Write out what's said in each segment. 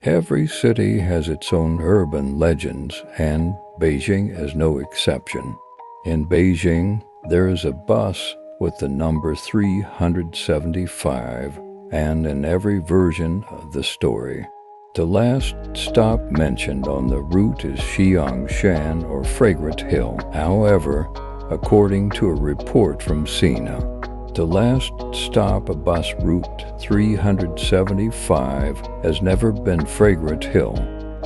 Every city has its own urban legends, and Beijing is no exception. In Beijing, there is a bus with the number 375, and in every version of the story. The last stop mentioned on the route is Xiangshan, or Fragrant Hill. However, according to a report from Sina, the last stop of bus route 375 has never been Fragrant Hill,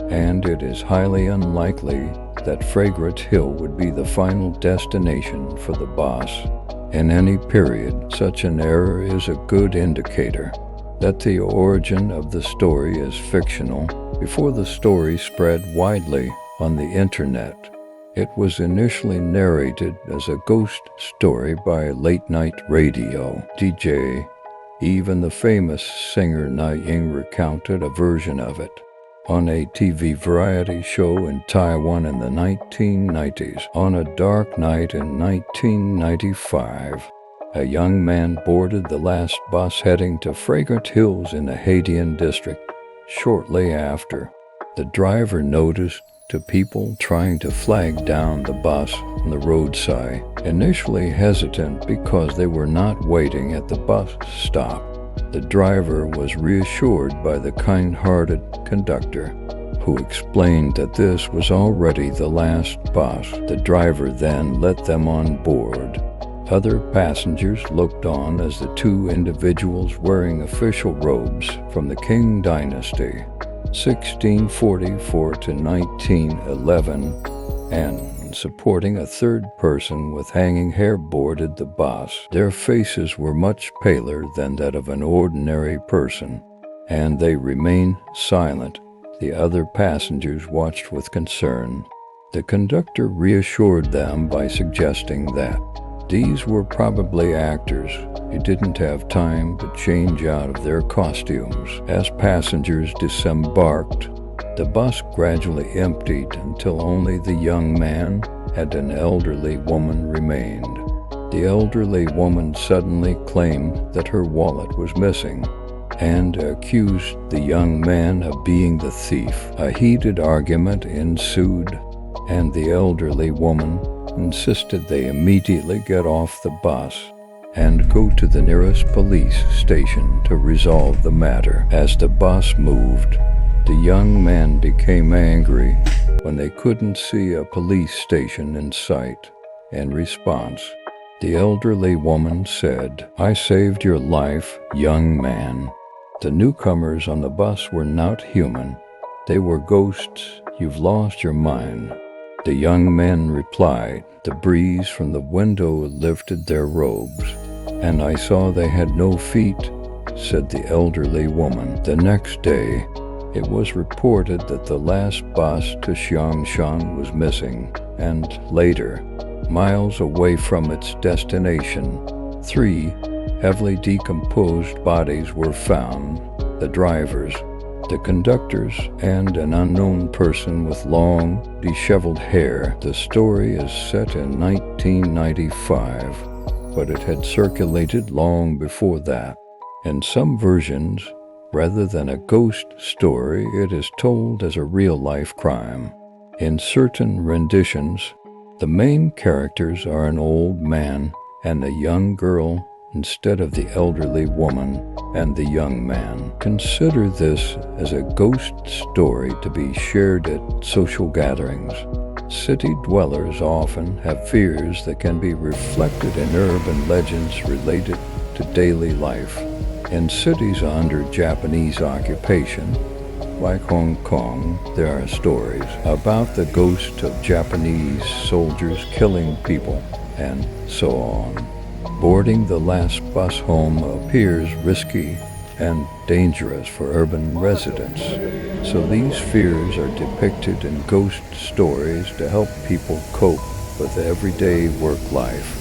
and it is highly unlikely that Fragrant Hill would be the final destination for the bus. In any period, such an error is a good indicator that the origin of the story is fictional. Before the story spread widely on the internet, it was initially narrated as a ghost story by a late-night radio DJ. Even the famous singer Na Ying recounted a version of it on a TV variety show in Taiwan in the 1990s. On a dark night in 1995, a young man boarded the last bus heading to Fragrant Hills in the Haidian district. Shortly after, the driver noticed two people trying to flag down the bus on the roadside, initially hesitant because they were not waiting at the bus stop. The driver was reassured by the kind-hearted conductor, who explained that this was already the last bus. The driver then let them on board. Other passengers looked on as the two individuals wearing official robes from the Qing dynasty, 1644 to 1911, and supporting a third person with hanging hair boarded the bus. Their faces were much paler than that of an ordinary person, and they remained silent. The other passengers watched with concern. The conductor reassured them by suggesting that these were probably actors who didn't have time to change out of their costumes. As passengers disembarked, the bus gradually emptied until only the young man and an elderly woman remained. The elderly woman suddenly claimed that her wallet was missing and accused the young man of being the thief. A heated argument ensued, and the elderly woman insisted they immediately get off the bus and go to the nearest police station to resolve the matter. As the bus moved, the young man became angry when they couldn't see a police station in sight. In response, the elderly woman said, "I saved your life, young man." The newcomers on the bus were not human. They were ghosts. You've lost your mind. The young men replied, "The breeze from the window lifted their robes, and I saw they had no feet," said the elderly woman. The next day, it was reported that the last bus to Xiangshan was missing, and later, miles away from its destination, 3 heavily decomposed bodies were found: the drivers, the conductors, and an unknown person with long, disheveled hair. The story is set in 1995, but it had circulated long before that. In some versions, rather than a ghost story, it is told as a real-life crime. In certain renditions, the main characters are an old man and a young girl instead of the elderly woman and the young man. Consider this as a ghost story to be shared at social gatherings. City dwellers often have fears that can be reflected in urban legends related to daily life. In cities under Japanese occupation, like Hong Kong, there are stories about the ghost of Japanese soldiers killing people, and so on. Boarding the last bus home appears risky and dangerous for urban residents, so these fears are depicted in ghost stories to help people cope with everyday work life.